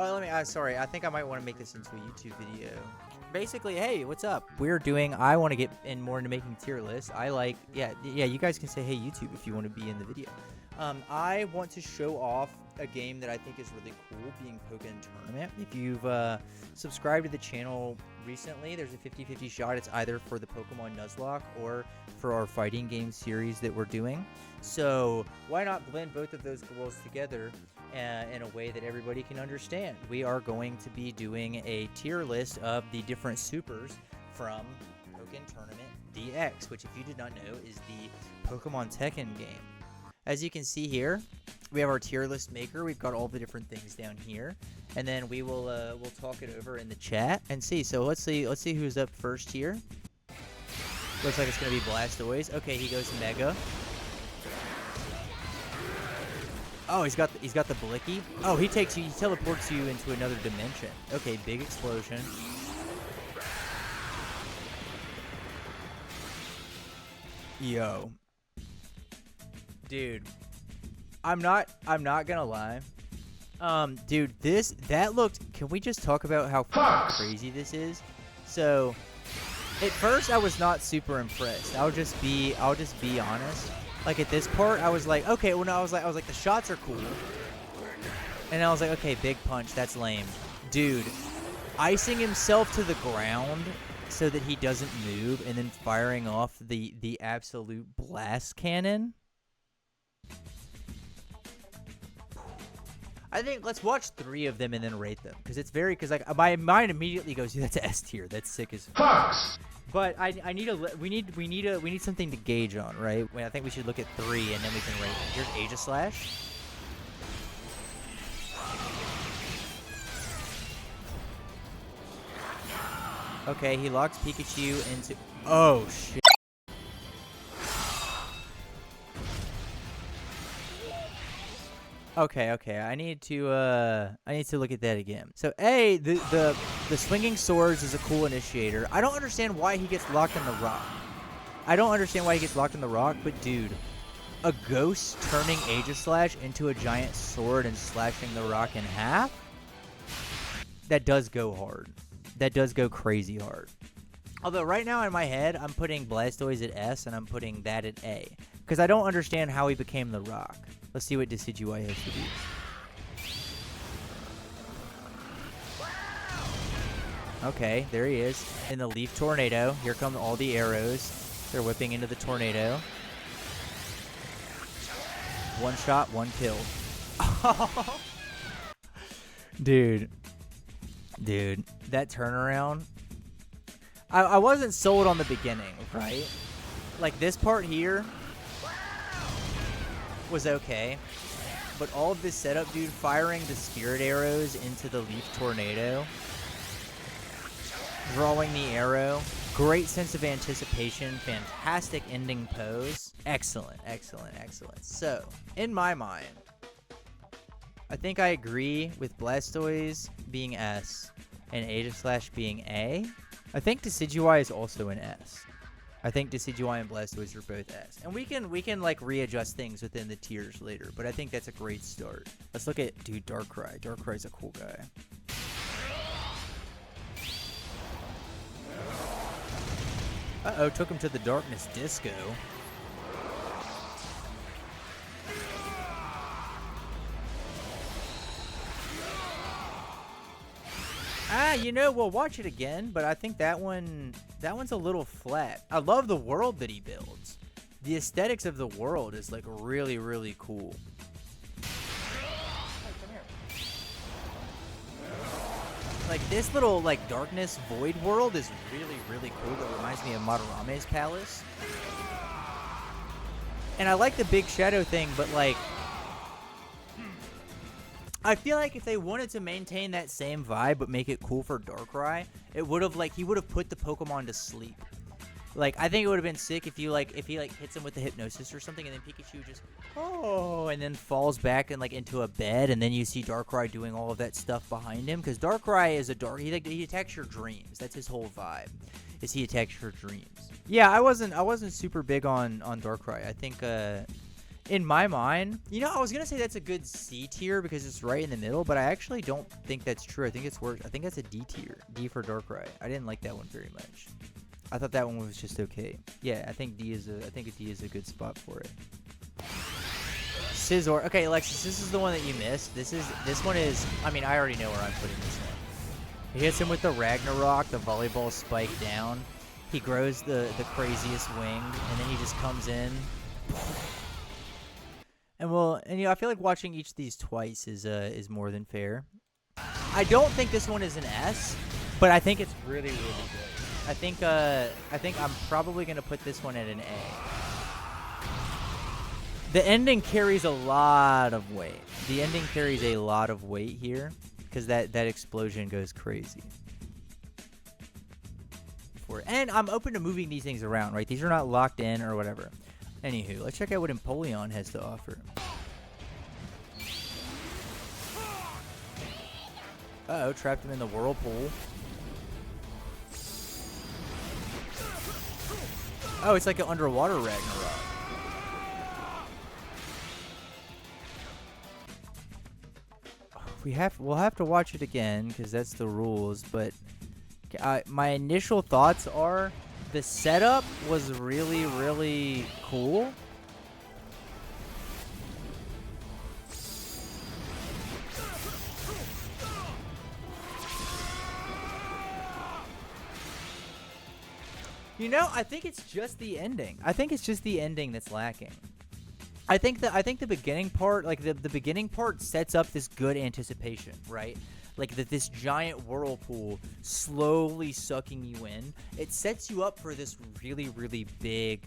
Oh, sorry. I think I might want to make this into a YouTube video. Basically, hey, what's up? I want to get in more into making tier lists. Yeah, you guys can say, hey, YouTube, if you want to be in the video. I want to show off a game that I think is really cool, being Pokken Tournament. If you've subscribed to the channel recently, there's a 50-50 shot. It's either for the Pokemon Nuzlocke or for our fighting game series that we're doing. So why not blend both of those worlds together in a way that everybody can understand? We are going to be doing a tier list of the different supers from Pokken Tournament DX, which, if you did not know, is the Pokemon Tekken game. As you can see here, we have our tier list maker. We've got all the different things down here, and then we'll talk it over in the chat and see. So let's see who's up first here. Looks like it's gonna be Blastoise. Okay, he goes Mega. Oh, he's got the Blicky. Oh, he teleports you into another dimension. Okay, big explosion. Yo. Dude, I'm not gonna lie. Dude, can we just talk about how crazy this is? So, at first I was not super impressed. I'll just be honest. Like, at this part, I was like, okay, well, no, I was like, the shots are cool. And I was like, okay, big punch, that's lame. Dude, icing himself to the ground so that he doesn't move, and then firing off the absolute blast cannon. I think let's watch 3 of them and then rate them, because like my mind immediately goes, yeah, that's S tier. That's sick as fuck. But we need something to gauge on, right? I think we should look at 3 and then we can rate them. Here's Aegislash. Okay, he locks Pikachu into. Oh shit. Okay. I need to look at that again. So the swinging swords is a cool initiator. I don't understand why he gets locked in the rock. But dude, a ghost turning Aegislash into a giant sword and slashing the rock in half? That does go hard. That does go crazy hard. Although right now in my head, I'm putting Blastoise at S and I'm putting that at A. Because I don't understand how he became the rock. Let's see what Decidueye has to do. Okay, there he is. In the Leaf Tornado. Here come all the arrows. They're whipping into the tornado. One shot, one kill. Dude, that turnaround. I wasn't sold on the beginning, right? Like, this part here was okay, but all of this setup, dude, firing the spirit arrows into the Leaf Tornado, drawing the arrow, great sense of anticipation, fantastic ending pose. Excellent. So, in my mind, I think I agree with Blastoise being S and Aegislash being A. I think Decidueye is also an S. I think Decidueye and Blastoise are both S. And we can like readjust things within the tiers later, but I think that's a great start. Let's look at, dude, Darkrai. Darkrai's a cool guy. Uh-oh, took him to the Darkness Disco. We'll watch it again, but I think that one's a little flat. I love the world that he builds. The aesthetics of the world is like really, really cool. Like, this little like darkness void world is really, really cool. That reminds me of Madarame's palace. And I like the big shadow thing, but like, I feel like if they wanted to maintain that same vibe but make it cool for Darkrai, he would have put the Pokemon to sleep. Like, I think it would have been sick if he hits him with the hypnosis or something, and then Pikachu just and then falls back and like into a bed, and then you see Darkrai doing all of that stuff behind him, because Darkrai is he attacks your dreams. That's his whole vibe. Is he attacks your dreams. Yeah, I wasn't super big on Darkrai. I think in my mind, you know, I was gonna say that's a good C tier because it's right in the middle, but I actually don't think that's true. I think it's worse. I think that's a D tier. D for Darkrai. I didn't like that one very much. I thought that one was just okay. Yeah, I think a D is a good spot for it. Scizor. Okay, Alexis, this is the one that you missed. This one is. I mean, I already know where I'm putting this one. He hits him with the Ragnarok, the volleyball spike down. He grows the craziest wing, and then he just comes in. And you know, I feel like watching each of these twice is more than fair. I don't think this one is an S, but I think it's really, really good. I think I'm probably gonna put this one at an A. The ending carries a lot of weight. The ending carries a lot of weight here because that explosion goes crazy. And I'm open to moving these things around, right? These are not locked in or whatever. Anywho, let's check out what Empoleon has to offer. Uh-oh, trapped him in the whirlpool. Oh, it's like an underwater Ragnarok. We'll have to watch it again because that's the rules, but my initial thoughts are the setup was really, really cool. You know, I think it's just the ending. I think it's just the ending that's lacking. I think the beginning part, like the beginning part sets up this good anticipation, right? Like this giant whirlpool slowly sucking you in. It sets you up for this really, really big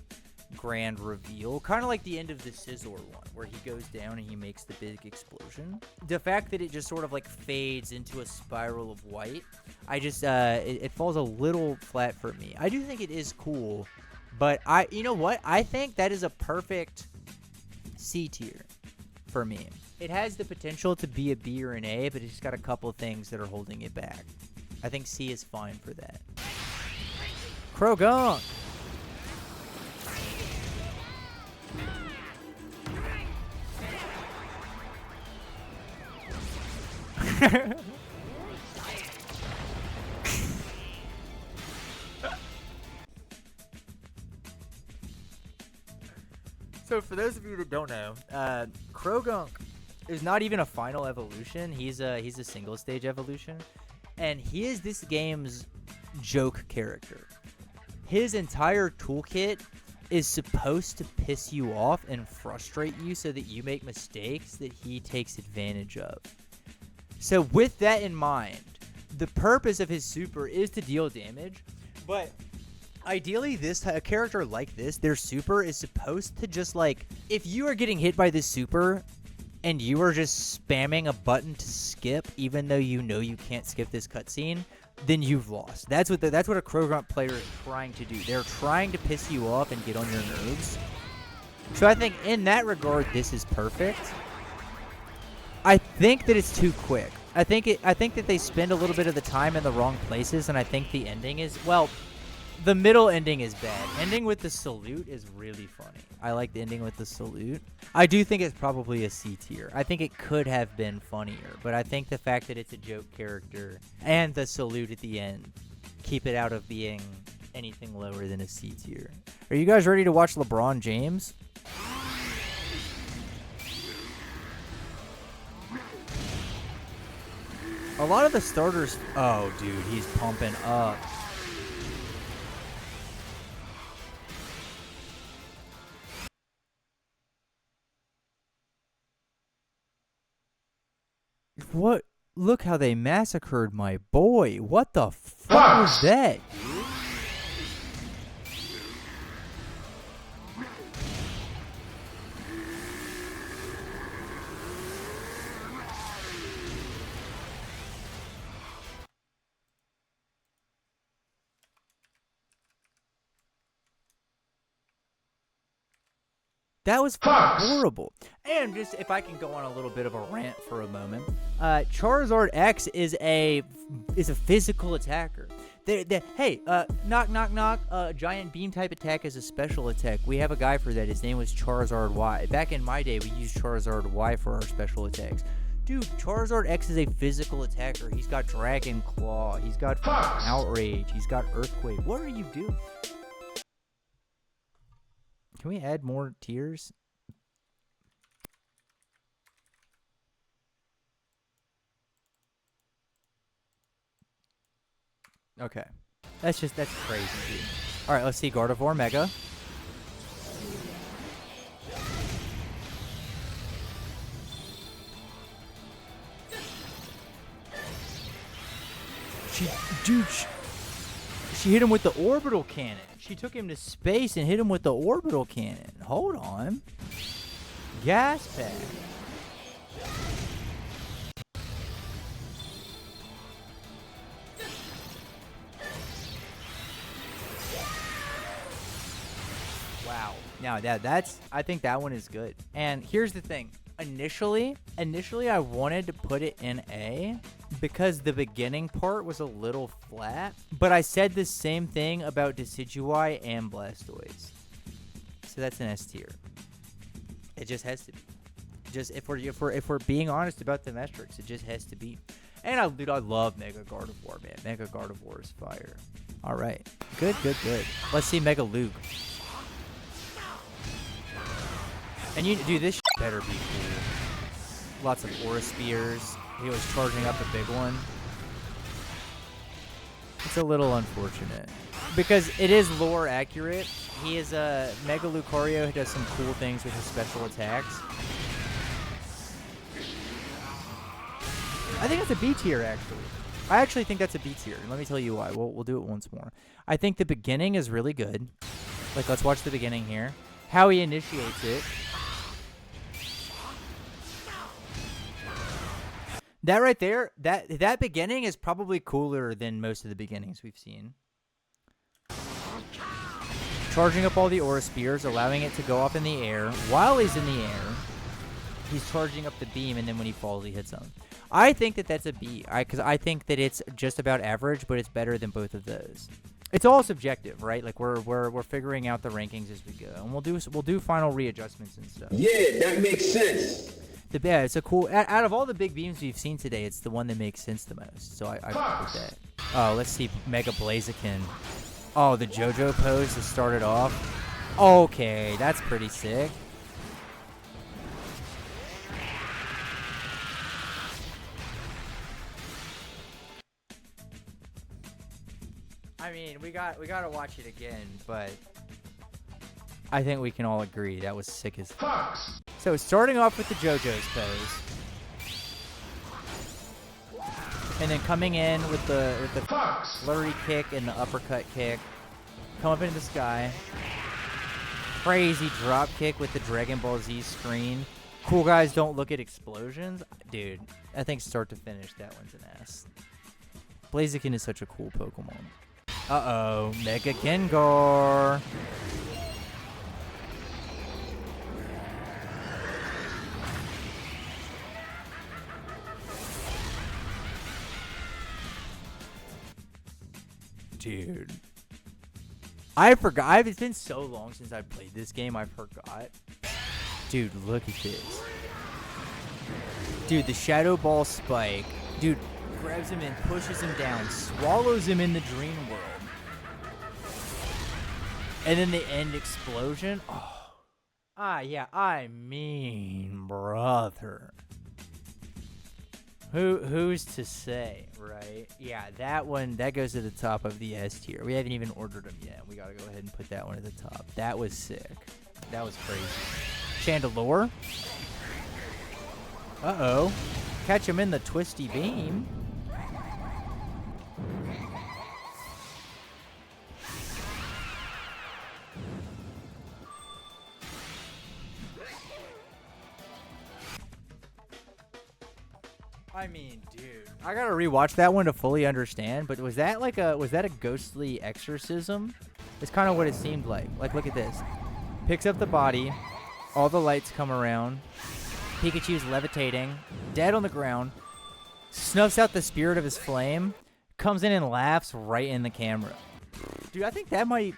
grand reveal. Kind of like the end of the Scizor one, where he goes down and he makes the big explosion. The fact that it just sort of like fades into a spiral of white, I just, it falls a little flat for me. I do think it is cool, but you know what? I think that is a perfect C tier for me. It has the potential to be a B or an A, but it's just got a couple things that are holding it back. I think C is fine for that. Krogunk! So for those of you that don't know, Krogunk is not even a final evolution. He's a single stage evolution, and he is this game's joke character. His entire toolkit is supposed to piss you off and frustrate you so that you make mistakes that he takes advantage of. So with that in mind, the purpose of his super is to deal damage, but ideally a character like this, their super is supposed to just like, if you are getting hit by this super and you are just spamming a button to skip even though you know you can't skip this cutscene, then you've lost. That's what a Krogunk player is trying to do. They're trying to piss you off and get on your nerves. So I think in that regard, this is perfect. I think that it's too quick. I think that they spend a little bit of the time in the wrong places, and I think the ending is, well, the middle ending is bad. Ending with the salute is really funny. I like the ending with the salute. I do think it's probably a C tier. I think it could have been funnier, but I think the fact that it's a joke character and the salute at the end keep it out of being anything lower than a C tier. Are you guys ready to watch LeBron James? A lot of the starters... Oh, dude, he's pumping up. What? Look how they massacred my boy. What the fuck was that, dude? That was horrible. And just if I can go on a little bit of a rant for a moment, Charizard X is a physical attacker. Hey, knock, knock, knock. Giant beam type attack is a special attack. We have a guy for that. His name was Charizard Y. Back in my day, we used Charizard Y for our special attacks. Dude, Charizard X is a physical attacker. He's got Dragon Claw. He's got Outrage. He's got Earthquake. What are you doing? Can we add more tiers? Okay. That's crazy, dude. Alright, let's see. Gardevoir Mega. She hit him with the orbital cannon. She took him to space and hit him with the orbital cannon. Hold on. Gas pack. Wow. Now I think that one is good. And here's the thing. Initially I wanted to put it in A because the beginning part was a little flat, but I said the same thing about Decidueye and Blastoise. So that's an S tier. It just has to be. Just if we're being honest about the metrics, it just has to be. And I love Mega Gardevoir, man. Mega Gardevoir is fire. All right. Good. Let's see Mega Luke. And dude, this better be cool. Lots of Aura Spears. He was charging up a big one. It's a little unfortunate because it is lore accurate. He is a Mega Lucario who does some cool things with his special attacks. I think that's a B tier, actually. I actually think that's a B tier. Let me tell you why. We'll do it once more. I think the beginning is really good. Like, let's watch the beginning here. How he initiates it. That right there, that beginning is probably cooler than most of the beginnings we've seen. Charging up all the Aura Spears, allowing it to go up in the air. While he's in the air, he's charging up the beam, and then when he falls, he hits him. I think that's a B, because I think that it's just about average, but it's better than both of those. It's all subjective, right? Like we're figuring out the rankings as we go, and we'll do final readjustments and stuff. Yeah, that makes sense. Yeah, it's a cool. Out of all the big beams we've seen today, it's the one that makes sense the most. So I like that. Oh, let's see Mega Blaziken. Oh, the JoJo pose to start it off. Okay, that's pretty sick. I mean, we gotta watch it again, but I think we can all agree that was sick as fuck. So starting off with the JoJo's pose, and then coming in with the flurry kick and the uppercut kick, come up into the sky, crazy drop kick with the Dragon Ball Z screen. Cool guys don't look at explosions, dude. I think start to finish that one's an S. Blaziken is such a cool Pokemon. Uh-oh, Mega Gengar. Dude. I forgot. It's been so long since I played this game, I forgot. Dude, look at this. Dude, the Shadow Ball spike. Dude, grabs him and pushes him down. Swallows him in the Dream World. And then the end explosion. Oh. Yeah. I mean, brother. Who's to say, right? Yeah, that one, that goes to the top of the S tier. We haven't even ordered them yet. We gotta go ahead and put that one at the top. That was sick. That was crazy. Chandelure. Uh-oh. Catch him in the twisty beam. I mean, dude, I gotta rewatch that one to fully understand. But was that a ghostly exorcism? It's kind of what it seemed like. Like, look at this. Picks up the body, all the lights come around. Pikachu's levitating, dead on the ground. Snuffs out the spirit of his flame, comes in and laughs right in the camera. Dude, I think that might...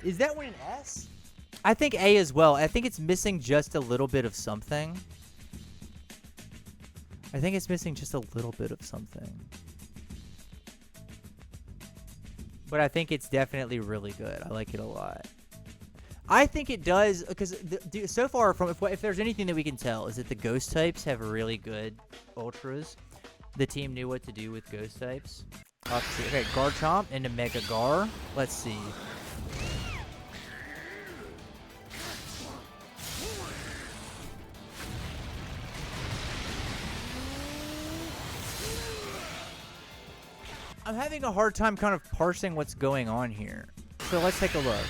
Is that one an S? I think A as well. I think it's missing just a little bit of something. I think it's missing just a little bit of something. But I think it's definitely really good. I like it a lot. I think it does, because so far, from if there's anything that we can tell, is that the ghost types have really good ultras. The team knew what to do with ghost types. Okay, Garchomp into Mega Gar. Let's see. I'm having a hard time kind of parsing what's going on here. So let's take a look.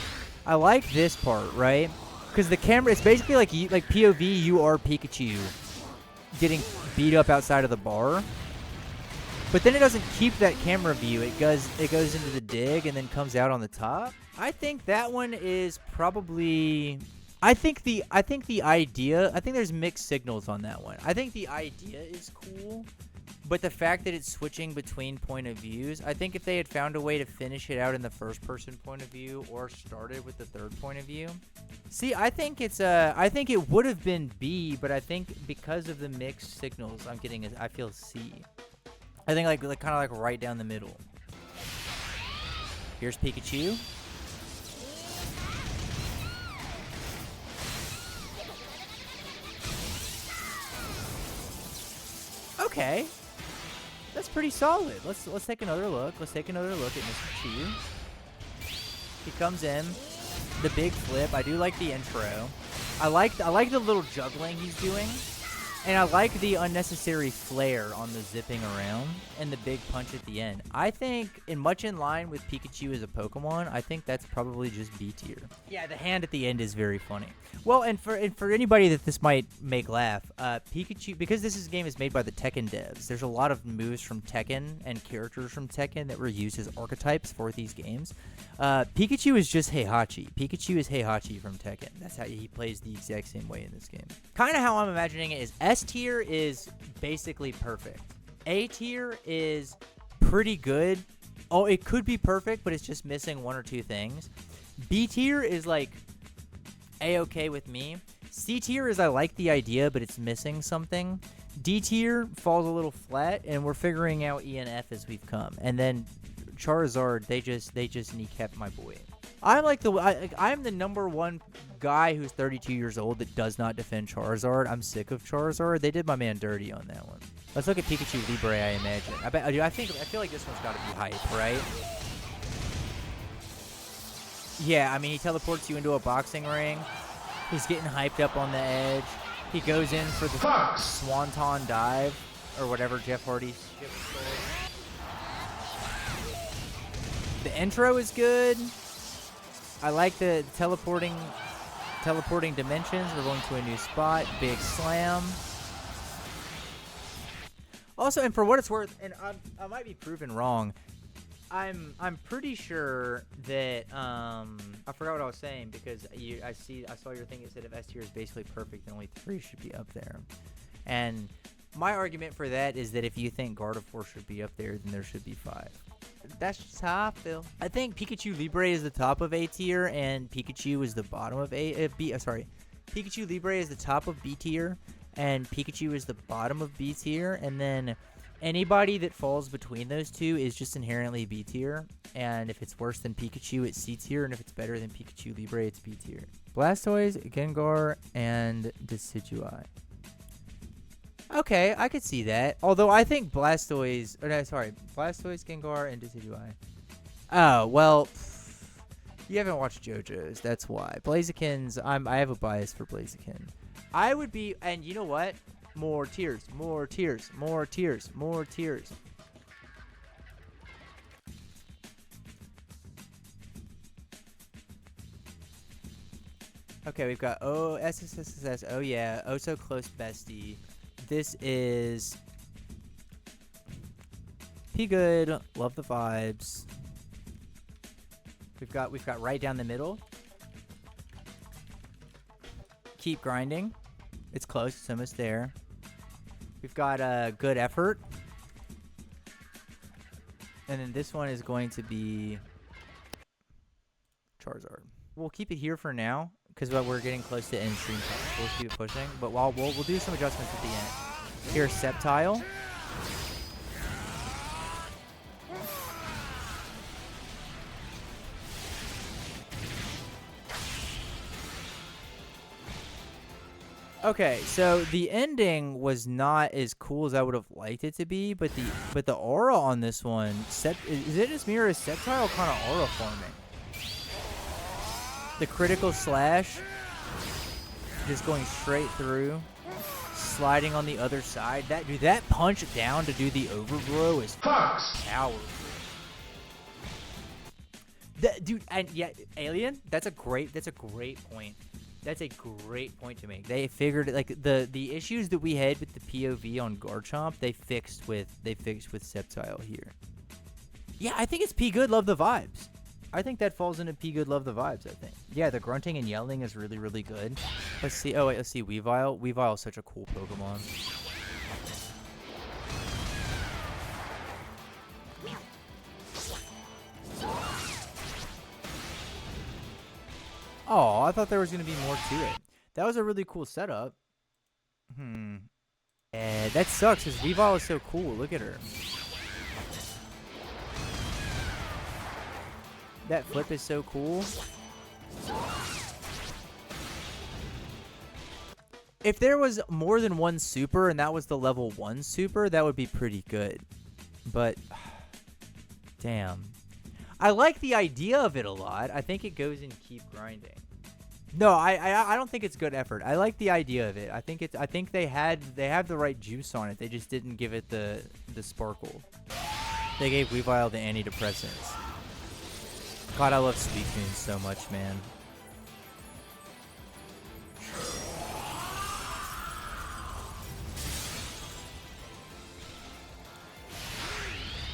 I like this part, right? Because the camera, it's basically like POV, you are Pikachu getting beat up outside of the bar. But then it doesn't keep that camera view. It goes into the dig and then comes out on the top. I think that one is probably... I think the idea... I think there's mixed signals on that one. I think the idea is cool. But the fact that it's switching between point of views, I think if they had found a way to finish it out in the first-person point of view or started with the third point of view. See, I think it's I think it would have been B, but I think because of the mixed signals I'm getting, I feel C. I think like kind of like right down the middle. Here's Pikachu. Okay. That's pretty solid. Let's take another look. Let's take another look at Mr. Chew. He comes in, the big flip. I do like the intro. I like the little juggling he's doing, and I like the unnecessary flair on the zipping around and the big punch at the end. I think, much in line with Pikachu as a Pokemon, I think that's probably just B tier. Yeah, the hand at the end is very funny. Well, and for anybody that this might make laugh, Pikachu, because this game is made by the Tekken devs, there's a lot of moves from Tekken and characters from Tekken that were used as archetypes for these games. Pikachu is just Heihachi. Pikachu is Heihachi from Tekken. That's how he plays the exact same way in this game. Kind of how I'm imagining it is S tier is basically perfect. A tier is pretty good. Oh, it could be perfect, but it's just missing one or two things. B tier is like A-okay with me. C tier is I like the idea, but it's missing something. D tier falls a little flat, and we're figuring out E and F as we've come. And then Charizard, they just kneecapped my boy. I'm the number one guy who's 32 years old that does not defend Charizard. I'm sick of Charizard. They did my man dirty on that one. Let's look at Pikachu Libre, I imagine. I feel like this one's got to be hype, right? Yeah, I mean, he teleports you into a boxing ring. He's getting hyped up on the edge. He goes in for the Swanton dive, or whatever Jeff Hardy's ship is called. The intro is good. I like the teleporting dimensions. We're going to a new spot. Big slam. Also, and for what it's worth, and I might be proven wrong, I'm pretty sure that I forgot what I was saying because I saw your thing that said if S tier is basically perfect, then only 3 should be up there. And my argument for that is that if you think Gardevoir should be up there, then there should be 5. That's just how I feel. I think Pikachu Libre is the top of A tier, and Pikachu is the bottom of Pikachu Libre is the top of B tier, and Pikachu is the bottom of B tier, and then anybody that falls between those two is just inherently B tier. And if it's worse than Pikachu, it's C tier, and if it's better than Pikachu Libre, it's B tier. Blastoise, Gengar, and Decidueye. Okay, I could see that. Although I think Blastoise, Gengar, and Decidueye. Oh, well, you haven't watched JoJo's, that's why. Blazikens, I have a bias for Blaziken. I would be, and you know what? More tiers, more tiers, more tiers, more tiers. Okay, we've got SSSS. Oh yeah, oh so close bestie. This is P good. Love the vibes. We've got right down the middle. Keep grinding. It's close. It's almost there. We've got a good effort. And then this one is going to be Charizard. We'll keep it here for now because we're getting close to end stream time. We'll keep it pushing, but we'll do some adjustments at the end. Here's Sceptile. Okay, so the ending was not as cool as I would have liked it to be, but the aura on this one, is it as mirror as Sceptile kind of aura farming? The critical slash, just going straight through, sliding on the other side. That punch down to do the overgrow is powerful. Dude, and yeah, Alien, that's a great point. That's a great point to make. They figured like the issues that we had with the POV on Garchomp, they fixed with Sceptile here. Yeah, I think it's P good, love the vibes. I think that falls into P good, love the vibes, I think. Yeah, the grunting and yelling is really, really good. Let's see. Oh wait, let's see Weavile. Weavile is such a cool Pokemon. Oh, I thought there was going to be more to it. That was a really cool setup. Yeah, that sucks because Weavile is so cool. Look at her. That flip is so cool. If there was more than one super and that was the level 1 super, that would be pretty good. But, damn. I like the idea of it a lot. I think it goes in keep grinding. No, I don't think it's good effort. I like the idea of it. I think they have the right juice on it. They just didn't give it the sparkle. They gave Weavile the antidepressants. God, I love Suicune so much, man.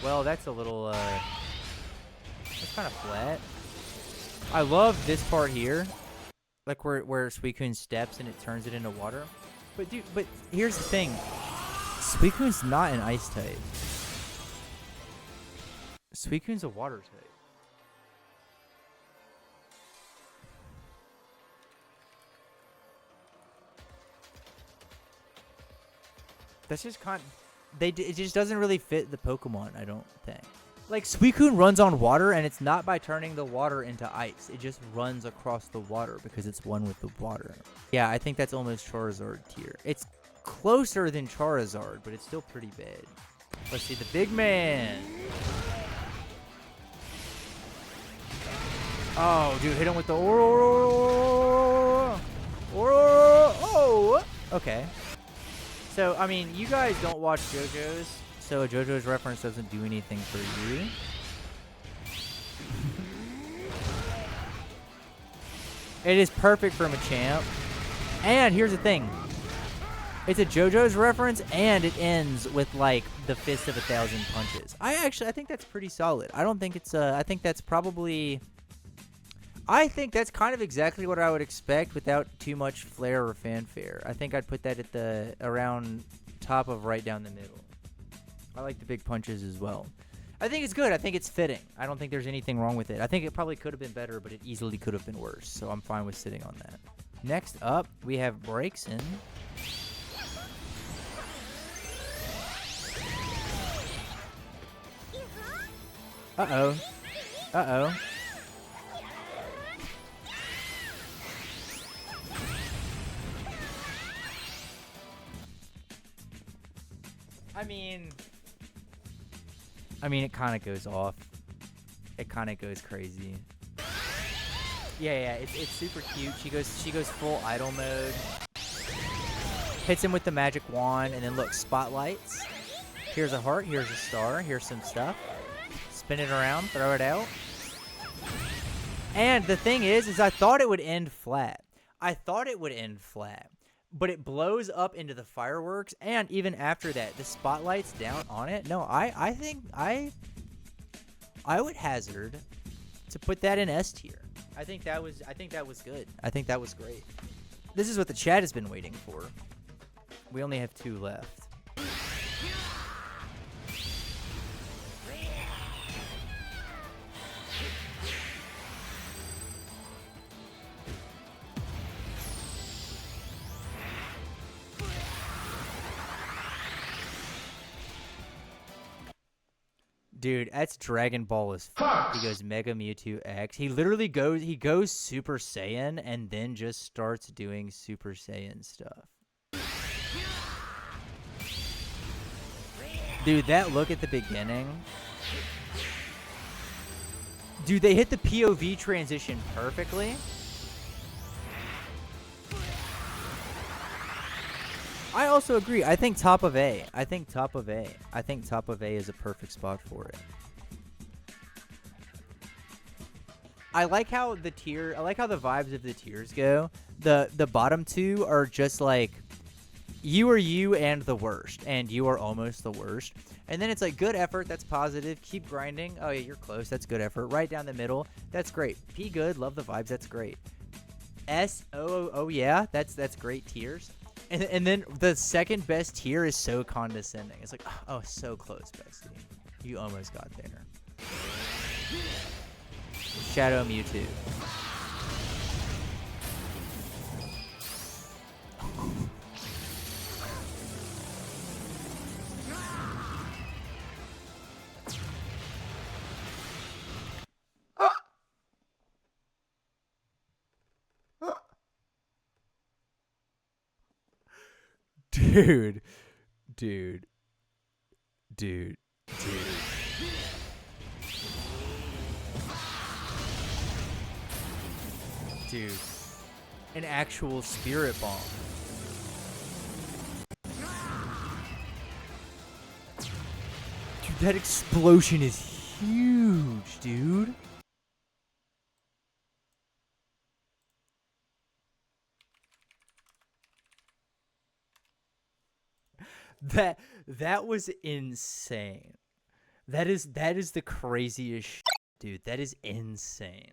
Well, that's a little that's kind of flat. I love this part here. Like where Suicune steps and it turns it into water. But dude, here's the thing. Suicune's not an ice type. Suicune's a water type. That's just it just doesn't really fit the Pokemon, I don't think. Like, Suicune runs on water, and it's not by turning the water into ice. It just runs across the water because it's one with the water. Yeah, I think that's almost Charizard tier. It's closer than Charizard, but it's still pretty bad. Let's see, the big man. Oh, dude, hit him with the Oh! Okay. So, I mean, you guys don't watch JoJo's. So a JoJo's reference doesn't do anything for you. It is perfect for Machamp. And here's the thing. It's a JoJo's reference, and it ends with, like, the fist of 1,000 punches. I think that's pretty solid. I don't think it's, I think that's probably... I think that's kind of exactly what I would expect without too much flair or fanfare. I think I'd put that at the, around top of right down the middle. I like the big punches as well. I think it's good. I think it's fitting. I don't think there's anything wrong with it. I think it probably could have been better, but it easily could have been worse. So I'm fine with sitting on that. Next up, we have Braixen. Uh-oh. Uh-oh. I mean, it kind of goes off. It kind of goes crazy. Yeah, it's super cute. She goes full idle mode. Hits him with the magic wand, and then look, spotlights. Here's a heart, here's a star, here's some stuff. Spin it around, throw it out. And the thing is I thought it would end flat. But it blows up into the fireworks, and even after that, the spotlight's down on it. No, I think I would hazard to put that in S tier. I think that was good. I think that was great. This is what the chat has been waiting for. We only have 2 left. Dude, that's Dragon Ball as fuck. He goes Mega Mewtwo X. He literally goes Super Saiyan and then just starts doing Super Saiyan stuff. Dude, that look at the beginning. Dude, they hit the POV transition perfectly. I also agree. I think top of A. I think top of A is a perfect spot for it. I like how the vibes of the tiers go. The bottom two are just like you are you and the worst, and you are almost the worst. And then it's like good effort, that's positive. Keep grinding. Oh yeah, you're close. That's good effort. Right down the middle. That's great. P good, love the vibes. That's great. S oh yeah, that's great tiers. And then the second best tier is so condescending. It's like, oh, so close, bestie. You almost got there. Shadow Mewtwo. Dude. Dude. An actual spirit bomb. Dude, that explosion is huge, dude. That was insane. That is the craziest shit, dude. That is insane.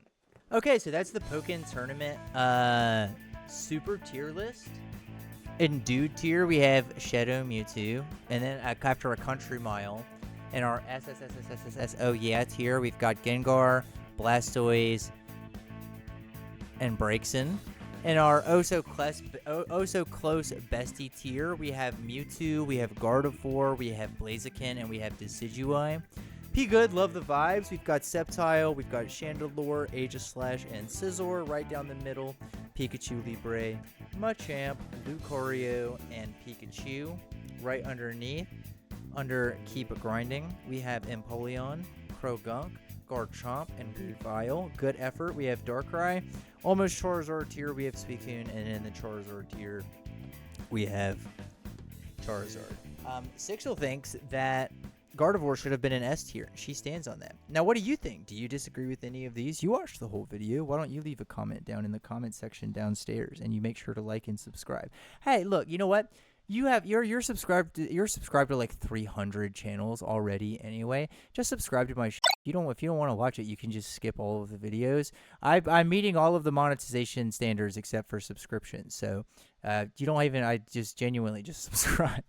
Okay, so that's the Pokken Tournament super tier list. In dude tier, we have Shadow Mewtwo, and then after a country mile, in our oh yeah tier, we've got Gengar, Blastoise, and Braixen. In our oh so close bestie tier, we have Mewtwo, we have Gardevoir, we have Blaziken, and we have Decidueye. P good, love the vibes. We've got Sceptile, we've got Chandelure, Aegislash, and Scizor right down the middle. Pikachu, Libre, Machamp, Lucario, and Pikachu right underneath. Under Keep Grinding, we have Empoleon, Croagunk, Garchomp, and Weavile. Good effort. We have Darkrai. Almost Charizard tier, we have Suicune, and in the Charizard tier, we have Charizard. Sixel thinks that Gardevoir should have been an S tier. She stands on that. Now, what do you think? Do you disagree with any of these? You watched the whole video. Why don't you leave a comment down in the comment section downstairs, and you make sure to like and subscribe. Hey, look, you know what? You're subscribed to like 300 channels already anyway. Just subscribe to my if you don't want to watch it, you can just skip all of the videos. I'm meeting all of the monetization standards except for subscriptions. So you don't even, I just genuinely just subscribe.